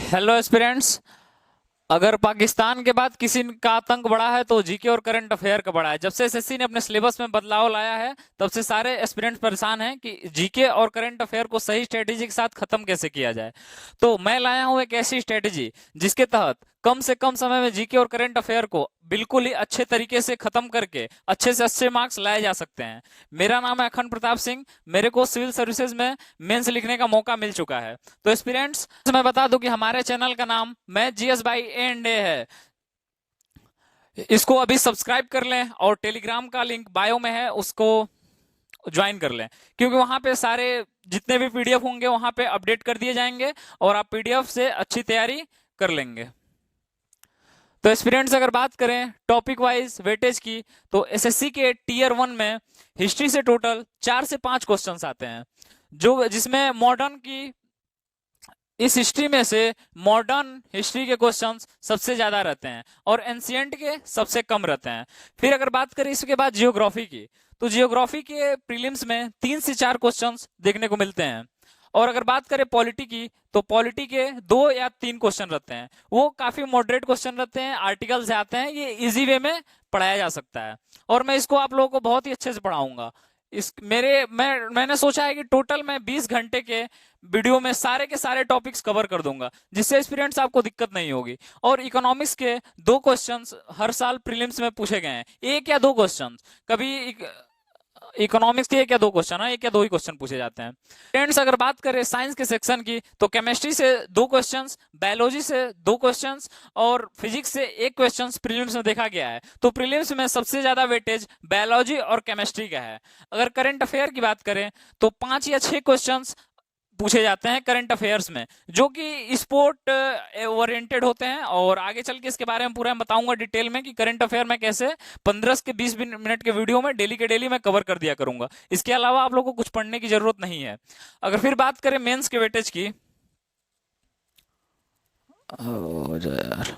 Hello aspirants. अगर पाकिस्तान के बाद किसी का आतंक बढ़ा है तो जीके और करंट अफेयर का बढ़ा है। जब से एसएससी ने अपने सिलेबस में बदलाव लाया है तब से सारे एस्पिरेंट्स परेशान हैं कि जीके और करंट अफेयर को सही स्ट्रेटेजी के साथ खत्म कैसे किया जाए। तो मैं लाया हूं एक ऐसी स्ट्रेटेजी जिसके तहत कम से कम समय में जीके और करंट अफेयर को बिल्कुल ही अच्छे तरीके से खत्म करके अच्छे से अच्छे मार्क्स लाए जा सकते हैं। मेरा नाम है अखंड प्रताप सिंह। मेरे को सिविल सर्विसेज में मेंस लिखने का मौका मिल चुका है। तो एस्पिरेंट्स, मैं बता दूं कि हमारे चैनल का नाम मैथ जीएस बाई ए है। इसको अभी सब्सक्राइब कर लें और टेलीग्राम का लिंक बायो में है, उसको ज्वाइन कर लें, क्योंकि वहां पे सारे जितने भी पीडीएफ होंगे वहां पे अपडेट कर दिए जाएंगे और आप पीडीएफ से अच्छी तैयारी कर लेंगे। तो एस्पिरेंट्स, अगर बात करें टॉपिक वाइज वेटेज की, तो एसएससी के टीयर 1 में हिस्ट्री से टोटल 4 से 5 क्वेश्चंस आते हैं, जो जिसमें मॉडर्न की इस हिस्ट्री में से मॉडर्न हिस्ट्री के क्वेश्चंस सबसे ज्यादा रहते हैं और एंशिएंट के सबसे कम रहते हैं। फिर अगर बात करें इसके बाद जियोग्राफी की, तो जियोग्राफी के प्रीलिम्स में 3 से 4 क्वेश्चंस देखने को मिलते हैं। और अगर बात करें पॉलिटी की, तो पॉलिटी के 2 या 3 क्वेश्चन रहते हैं, वो काफी मॉडरेट क्वेश्चन रहते हैं, आर्टिकल से आते हैं, ये इजी वे में पढ़ाया जा सकता है और मैं इसको आप लोगों को बहुत ही अच्छे से पढ़ाऊंगा। मैंने सोचा है कि टोटल मैं 20 घंटे के वीडियो में सारे के सारे टॉपिक्स कवर कर दूंगा, जिससे स्टूडेंट्स आपको दिक्कत नहीं होगी। और इकोनॉमिक्स के 2 क्वेश्चंस हर साल प्रीलिम्स में पूछे गए हैं, 1 या 2 क्वेश्चंस। कभी इकोनॉमिक्स के 1 या 2 क्वेश्चन है, 1 या 2 ही क्वेश्चन पूछे जाते हैं। फ्रेंड्स, अगर बात करें साइंस के सेक्शन की, तो केमिस्ट्री से 2 क्वेश्चंस, बायोलॉजी से 2 क्वेश्चंस और फिजिक्स से 1 क्वेश्चंस प्रीलिम्स में देखा गया है। तो प्रीलिम्स में सबसे ज्यादा वेटेज बायोलॉजी और केमिस्ट्री का है। अगर करंट अफेयर की बात करें तो 5 या 6 क्वेश्चंस पूछे जाते हैं करंट अफेयर्स में, जो कि स्पोर्ट ओरिएंटेड होते हैं। और आगे चल के इसके बारे में पूरा मैं बताऊंगा डिटेल में कि करंट अफेयर में कैसे 15 से 20 मिनट के वीडियो में डेली के डेली मैं कवर कर दिया करूंगा। इसके अलावा आप लोगों को कुछ पढ़ने की जरूरत नहीं है। अगर फिर बात करें मेंस के वेटेज की, यार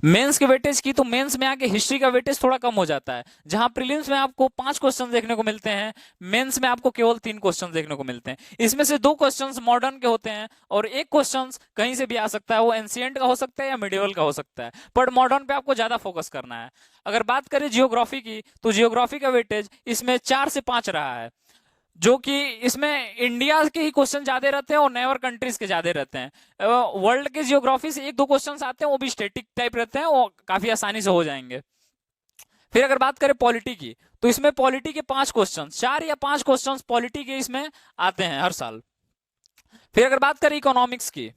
मेंस के वेटेज की, तो मेंस में आके हिस्ट्री का वेटेज थोड़ा कम हो जाता है। जहां प्रीलिम्स में आपको 5 क्वेश्चन देखने को मिलते हैं, मेंस में आपको केवल 3 क्वेश्चन देखने को मिलते हैं। इसमें से 2 क्वेश्चंस मॉडर्न के होते हैं और 1 क्वेश्चन कहीं से भी आ सकता है, वो एंशिएंट का हो सकता है या मिडिवल का हो सकता है, बट मॉडर्न पे आपको ज्यादा फोकस करना है। अगर बात करें जियोग्राफी की, तो जियोग्राफी का वेटेज इसमें 4 से 5 रहा है, जो कि इसमें इंडिया के ही क्वेश्चन ज्यादा रहते हैं और नेवर कंट्रीज के ज्यादा रहते हैं। वर्ल्ड के जियोग्राफी से 1-2 क्वेश्चन आते हैं, वो भी स्टैटिक टाइप रहते हैं, वो काफी आसानी से हो जाएंगे। फिर अगर बात करें पॉलिटी की, तो इसमें पॉलिटी के 5 क्वेश्चन, 4 या 5 क्वेश्चन पॉलिटी के इसमें आते हैं हर साल। फिर अगर बात करें इकोनॉमिक्स की,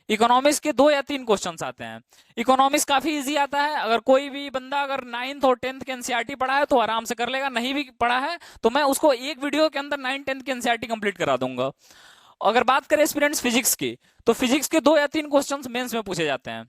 इकोनॉमिक्स के 2 या 3 क्वेश्चंस आते हैं। इकोनॉमिक्स काफी इजी आता है, अगर कोई भी बंदा अगर 9th और 10th के एनसीईआरटी पढ़ा है तो आराम से कर लेगा, नहीं भी पढ़ा है तो मैं उसको एक वीडियो के अंदर 9th-10th के एनसीईआरटी कंप्लीट करा दूंगा। अगर बात करें स्टूडेंट्स फिजिक्स की, तो फिजिक्स के 2 या 3 क्वेश्चंस मेंस में पूछे जाते हैं।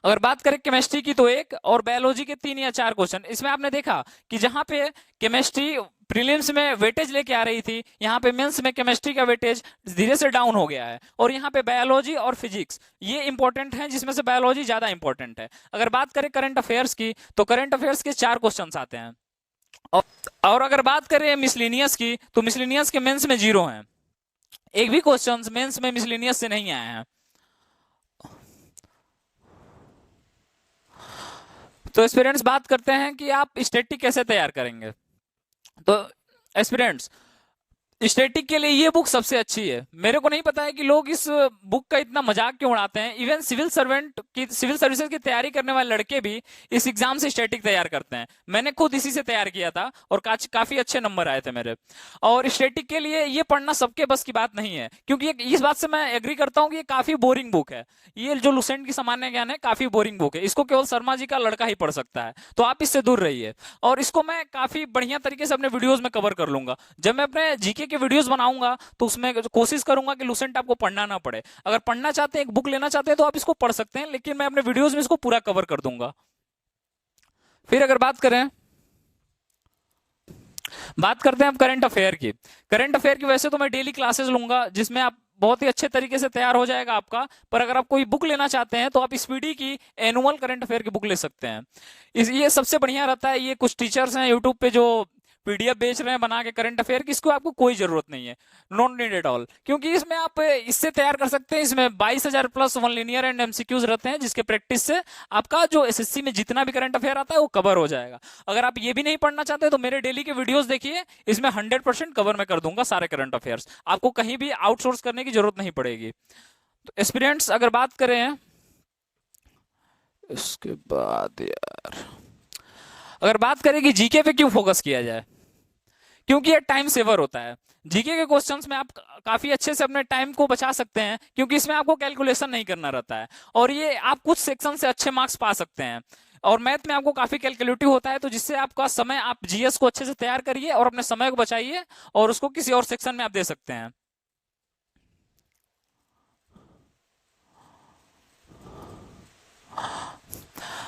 अगर बात करें केमिस्ट्री की, तो 1 और बायोलॉजी के 3 या 4 क्वेश्चन। इसमें आपने देखा कि जहां पे केमिस्ट्री प्रीलिम्स में वेटेज लेके आ रही थी, यहाँ पे मेंस में केमिस्ट्री का वेटेज धीरे से डाउन हो गया है और यहाँ पे बायोलॉजी और फिजिक्स ये इंपॉर्टेंट है, जिसमें से बायोलॉजी ज्यादा इंपॉर्टेंट है। अगर बात करें करंट अफेयर्स की, तो करंट अफेयर्स के 4 क्वेश्चन आते हैं। और अगर बात करें मिसलिनियस की, तो मिसलिनियस के मेंस में 0 है, एक भी क्वेश्चन मेंस में मिसलिनियस से नहीं आए हैं। तो एस्पिरेंट्स, बात करते हैं कि आप स्टैटिक कैसे तैयार करेंगे। तो एस्पिरेंट्स, स्टैटिक के लिए ये बुक सबसे अच्छी है। मेरे को नहीं पता है कि लोग इस बुक का इतना मजाक क्यों उड़ाते हैं। इवन सिविल सर्विसेज की तैयारी करने वाले लड़के भी इस एग्जाम से स्टैटिक तैयार करते हैं। मैंने खुद इसी से तैयार किया था और काफी अच्छे नंबर आए थे मेरे। और स्टैटिक के लिए ये पढ़ना सबके बस की बात नहीं है, क्योंकि इस बात से मैं एग्री करता हूँ कि ये काफी बोरिंग बुक है। ये जो लुसेंट की सामान्य ज्ञान है, काफी बोरिंग बुक है, इसको केवल शर्मा जी का लड़का ही पढ़ सकता है, तो आप इससे दूर रहिए। और इसको मैं काफी बढ़िया तरीके से अपने वीडियोज में कवर कर लूंगा। जब मैं अपने जीके के वीडियोस बनाऊंगा तो उसमें कोशिश करूंगा कि लुसेंट आपको पढ़ना ना पड़े। अगर पढ़ना चाहते हैं, एक बुक लेना चाहते हैं, तो आप इसको पढ़ सकते हैं, लेकिन मैं अपने वीडियोस में इसको पूरा कवर कर दूंगा। फिर अगर बात करते हैं अब करंट अफेयर की। करंट अफेयर की वैसे तो मैं डेली क्लासेस लूंगा, जिसमें आप बहुत ही अच्छे तरीके से तैयार हो जाएगा आपका। पर अगर आप कोई बुक लेना चाहते हैं तो आप स्पीडी की एनुअल करंट अफेयर की बुक ले सकते हैं। ये सबसे बढ़िया रहता है। ये कुछ टीचर्स हैं यूट्यूब पे जो पीडीएफ बेच रहे हैं बना के करंट अफेयर की, इसको आपको कोई जरूरत नहीं है, नॉट नीड एट ऑल। क्योंकि इसमें आप इससे तैयार कर सकते हैं, इसमें 22,000 plus one linear and MCQs रहते हैं, जिसके प्रैक्टिस से आपका जो एसएससी में जितना भी करंट अफेयर आता है वो कवर हो जाएगा। अगर आप ये भी नहीं पढ़ना चाहते तो मेरे डेली के वीडियोस देखिए, इसमें 100% कवर मैं कर दूंगा सारे करंट अफेयर्स, आपको कहीं भी आउटसोर्स करने की जरूरत नहीं पड़ेगी। तो एस्पिरेंट्स अगर बात करें, इसके बाद यार अगर बात करें कि जीके पे क्यों फोकस किया जाए, क्योंकि ये टाइम सेवर होता है। जीके के क्वेश्चंस में आप काफी अच्छे से अपने टाइम को बचा सकते हैं, क्योंकि इसमें आपको कैलकुलेशन नहीं करना रहता है, और ये आप कुछ सेक्शन से अच्छे मार्क्स पा सकते हैं। और मैथ में आपको काफी कैलकुलेटिव होता है, तो जिससे आपका समय, आप जीएस को अच्छे से तैयार करिए और अपने समय को बचाइए, और उसको किसी और सेक्शन में आप दे सकते हैं।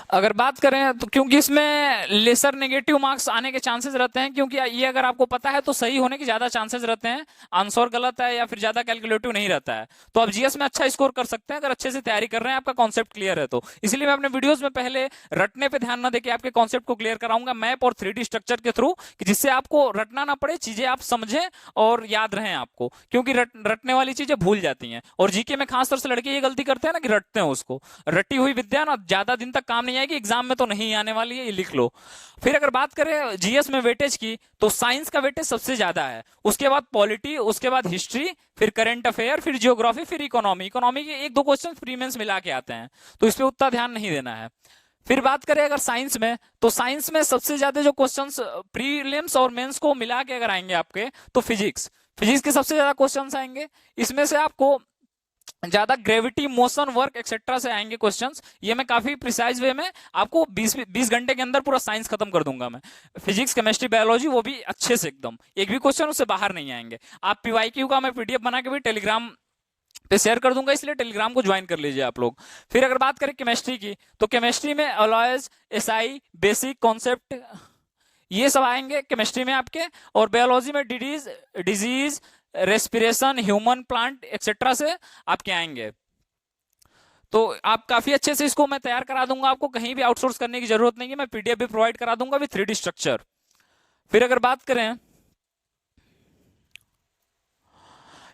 अगर बात करें तो क्योंकि इसमें लेसर नेगेटिव मार्क्स आने के चांसेस रहते हैं, क्योंकि ये अगर आपको पता है तो सही होने के ज्यादा चांसेस रहते हैं, आंसर गलत है या फिर ज्यादा कैलकुलेटिव नहीं रहता है। तो आप जीएस में अच्छा स्कोर कर सकते हैं अगर अच्छे से तैयारी कर रहे हैं, आपका कॉन्सेप्ट क्लियर है तो। इसलिए मैं अपने वीडियोस में पहले रटने पे ध्यान न देके आपके कॉन्सेप्ट को क्लियर कराऊंगा मैप और 3D स्ट्रक्चर के थ्रू, जिससे आपको रटना ना पड़े, चीजें आप समझें और याद रहें आपको, क्योंकि रटने वाली चीजें भूल जाती हैं। और जीके में खासतौर से लड़के ये गलती करते हैं ना कि रटते हैं उसको, रटी हुई विद्या ना ज्यादा दिन तक काम नहीं आएगी, एग्जाम में तो नहीं आने वाली है, ये लिख लो। फिर अगर बात करें जीएस में वेटेज की, तो साइंस का वेटेज सबसे ज्यादा है, उसके बाद पॉलिटी, उसके बाद हिस्ट्री, फिर करंट अफेयर, फिर जियोग्राफी, फिर इकोनॉमी। इकोनॉमी के एक दो क्वेश्चन प्रीमेंस मिला के आते हैं, तो इस पर उतना ध्यान नहीं देना है। फिर बात करें अगर साइंस में, तो साइंस में सबसे ज्यादा जो क्वेश्चंस प्रीलिम्स और मेंस को मिला के अगर आएंगे आपके, तो फिजिक्स के सबसे ज्यादा क्वेश्चंस आएंगे। इसमें से आपको ज्यादा ग्रेविटी, मोशन, वर्क एक्सेट्रा से आएंगे क्वेश्चंस। ये मैं काफी प्रिसाइज वे में आपको 20 घंटे के अंदर पूरा साइंस खत्म कर दूंगा मैं, फिजिक्स, केमिस्ट्री, बायोलॉजी, वो भी अच्छे से एकदम, एक भी क्वेश्चन उससे बाहर नहीं आएंगे। आप पीवाईक्यू का मैं पीडीएफ बना के भी टेलीग्राम पे शेयर कर दूंगा, इसलिए टेलीग्राम को ज्वाइन कर लीजिए आप लोग। फिर अगर बात करें केमिस्ट्री की, तो केमिस्ट्री में अलॉयज, एसआई, बेसिक कॉन्सेप्ट, ये सब आएंगे केमिस्ट्री में आपके। और बायोलॉजी में disease, respiration, human, plant etcetera से आपके आएंगे। तो आप काफी अच्छे से इसको मैं तैयार करा दूंगा, आपको कहीं भी आउटसोर्स करने की जरूरत नहीं है, मैं पीडीएफ भी प्रोवाइड करा दूंगा विद 3D स्ट्रक्चर। फिर अगर बात करें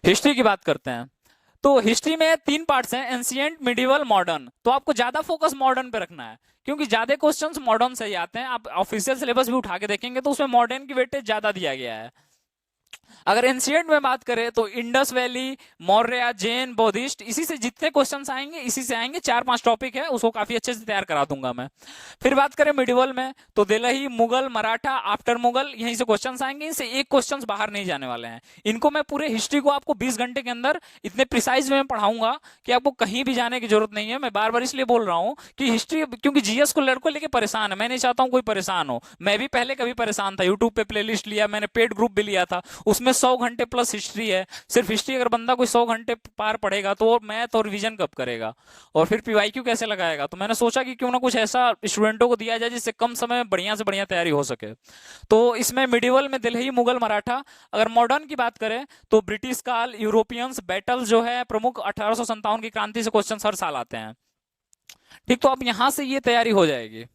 हिस्ट्री की, बात करते हैं, तो हिस्ट्री में 3 पार्ट्स हैं, एंशिएंट, मिडिवल, मॉडर्न। तो आपको ज्यादा फोकस मॉडर्न पे रखना है, क्योंकि ज्यादा क्वेश्चंस मॉडर्न से ही आते हैं। आप ऑफिशियल सिलेबस भी उठा के देखेंगे तो उसमें मॉडर्न की वेटेज ज्यादा दिया गया है। अगर एंशिएंट में बात करें तो Indus valley, Maurya, Jain, Buddhist, इसी से जितने क्वेश्चंस आएंगे इसी से आएंगे। 4-5 टॉपिक है, उसको काफी अच्छे से तैयार करा दूंगा मैं। फिर बात करें मिडिवल में, तो दिल्ली, मुगल, मराठा, आफ्टर मुगल, यहीं से क्वेश्चंस आएंगे, इनसे एक क्वेश्चंस बाहर नहीं जाने वाले हैं। इनको मैं पूरे हिस्ट्री को आपको 20 घंटे के अंदर इतने प्रिसाइज में पढ़ाऊंगा कि आपको कहीं भी जाने की जरूरत नहीं है। मैं बार बार इसलिए बोल रहा हूँ कि हिस्ट्री, क्योंकि जीएस को लड़कों लेके परेशान है, मैं नहीं चाहता हूँ कोई परेशान हो। मैं भी पहले कभी परेशान था, यूट्यूब पे प्लेलिस्ट लिया मैंने, पेड ग्रुप भी लिया था, उसमें 100 घंटे प्लस हिस्ट्री है। सिर्फ हिस्ट्री अगर बंदा कोई 100 घंटे पार पढ़ेगा तो मैथ और रिवीजन कब करेगा, और फिर पीवाईक्यू कैसे लगाएगा। तो मैंने सोचा कि क्यों ना कुछ ऐसा स्टूडेंटों को दिया जाए जिससे कम समय में बढ़िया से बढ़िया तैयारी हो सके। तो इसमें मिडिवल में दिल्ली, मुगल, मराठा। अगर मॉडर्न की बात करें तो ब्रिटिश काल, यूरोपियंस, बैटल जो है प्रमुख, 1857 की क्रांति से क्वेश्चन हर साल आते हैं। ठीक, तो अब यहां से ये तैयारी हो जाएगी।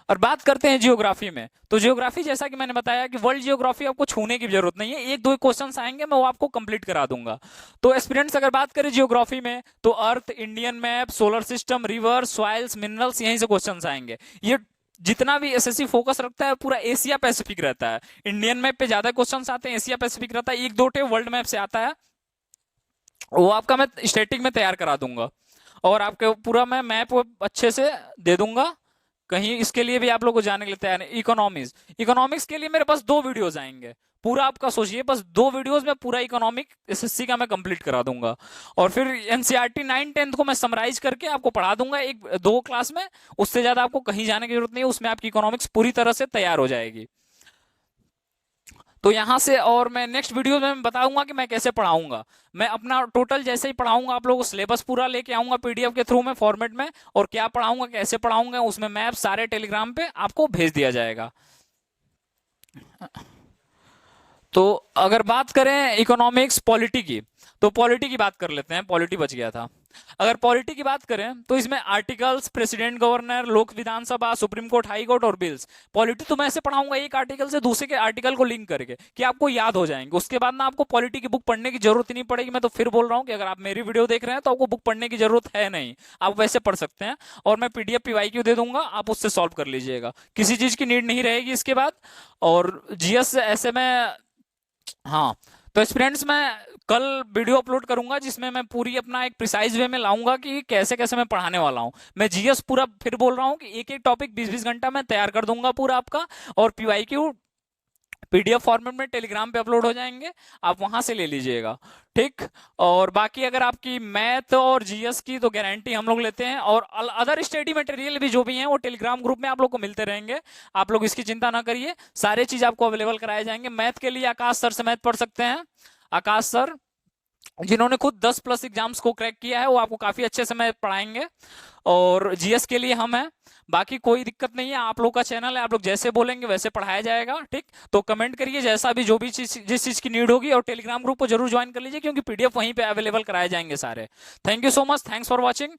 और बात करते हैं जियोग्राफी में, तो जियोग्राफी जैसा कि मैंने बताया कि वर्ल्ड जियोग्राफी आपको छूने की जरूरत नहीं है, एक दो क्वेश्चंस आएंगे मैं वो आपको कंप्लीट करा दूंगा। तो एस्पिरेंट्स अगर बात करें जियोग्राफी में, तो earth, Indian map, solar system, river, soils, minerals, यहीं से क्वेश्चंस आएंगे। ये जितना भी एसएससी फोकस रखता है पूरा एशिया पैसिफिक रहता है। इंडियन मैप पे ज्यादा क्वेश्चंस आते हैं, एशिया पैसिफिक रहता है, एक दो टे वर्ल्ड मैप से आता है, वो आपका मैं स्टैटिक में तैयार करा दूंगा, और आपके पूरा मैं मैप अच्छे से दे दूंगा। कहीं इसके लिए भी आप लोग को जाने के लिए तैयार है। इकोनॉमिक्स के लिए मेरे पास 2 वीडियोस आएंगे, पूरा आपका सोचिए बस 2 वीडियोस में पूरा इकोनॉमिक एसएससी का मैं कंप्लीट करा दूंगा। और फिर एनसीईआरटी 9-10 को मैं समराइज करके आपको पढ़ा दूंगा 1-2 क्लास में, उससे ज्यादा आपको कहीं जाने की जरूरत नहीं है, उसमें आपकी इकोनॉमिक्स पूरी तरह से तैयार हो जाएगी। तो यहां से और मैं नेक्स्ट वीडियो में बताऊंगा कि मैं कैसे पढ़ाऊंगा। मैं अपना टोटल जैसे ही पढ़ाऊंगा आप लोगों को सिलेबस पूरा लेके आऊंगा पीडीएफ के थ्रू में, फॉर्मेट में, और क्या पढ़ाऊंगा, कैसे पढ़ाऊंगा, उसमें मैप सारे टेलीग्राम पे आपको भेज दिया जाएगा। तो अगर बात करें इकोनॉमिक्स, पॉलिटी की, तो पॉलिटी की बात कर लेते हैं, पॉलिटी बच गया था। अगर पॉलिटी की बात करें तो इसमें आर्टिकल्स, प्रेसिडेंट, गवर्नर, लोक विधानसभा, सुप्रीम कोर्ट, हाई कोर्ट और बिल्स। पॉलिटी तो मैं ऐसे पढ़ाऊंगा एक आर्टिकल से दूसरे के आर्टिकल को लिंक करके कि आपको याद हो जाएंगे। उसके बाद ना आपको पॉलिटी की बुक पढ़ने की जरूरत ही नहीं पड़ेगी। मैं तो फिर बोल रहा हूँ कि अगर आप मेरी वीडियो देख रहे हैं तो आपको बुक पढ़ने की जरूरत है नहीं, आप वैसे पढ़ सकते हैं। और मैं पीडीएफ पीवाईक्यू दे दूंगा, आप उससे सॉल्व कर लीजिएगा, किसी चीज की नीड नहीं रहेगी इसके बाद। और जीएस ऐसे में, हाँ, तो स्टूडेंट्स मैं कल वीडियो अपलोड करूंगा जिसमें मैं पूरी अपना एक प्रिसाइज वे में लाऊंगा कि कैसे कैसे मैं पढ़ाने वाला हूं। मैं जीएस पूरा फिर बोल रहा हूं कि एक एक टॉपिक 20-20 घंटा मैं तैयार कर दूंगा पूरा आपका। और पीवाईक्यू पीडीएफ फॉर्मेट में टेलीग्राम पे अपलोड हो जाएंगे, आप वहां से ले लीजिएगा, ठीक। और बाकी अगर आपकी मैथ और जीएस की तो गारंटी हम लोग लेते हैं, और अदर स्टडी मटेरियल भी जो भी हैं वो टेलीग्राम ग्रुप में आप लोग को मिलते रहेंगे। आप लोग इसकी चिंता ना करिए, सारे चीज आपको अवेलेबल कराए जाएंगे। मैथ के लिए आकाश सर से मैथ पढ़ सकते हैं। आकाश सर जिन्होंने खुद 10+ एग्जाम्स को क्रैक किया है, वो आपको काफी अच्छे से मैं पढ़ाएंगे। और जीएस के लिए हम हैं, बाकी कोई दिक्कत नहीं है, आप लोग का चैनल है, आप लोग जैसे बोलेंगे वैसे पढ़ाया जाएगा, ठीक। तो कमेंट करिए जैसा भी जो भी चीज जिस चीज की नीड होगी, और टेलीग्राम ग्रुप को जरूर ज्वाइन कर लीजिए क्योंकि पीडीएफ वहीं पे अवेलेबल कराए जाएंगे सारे। Thank you so much, thanks for watching.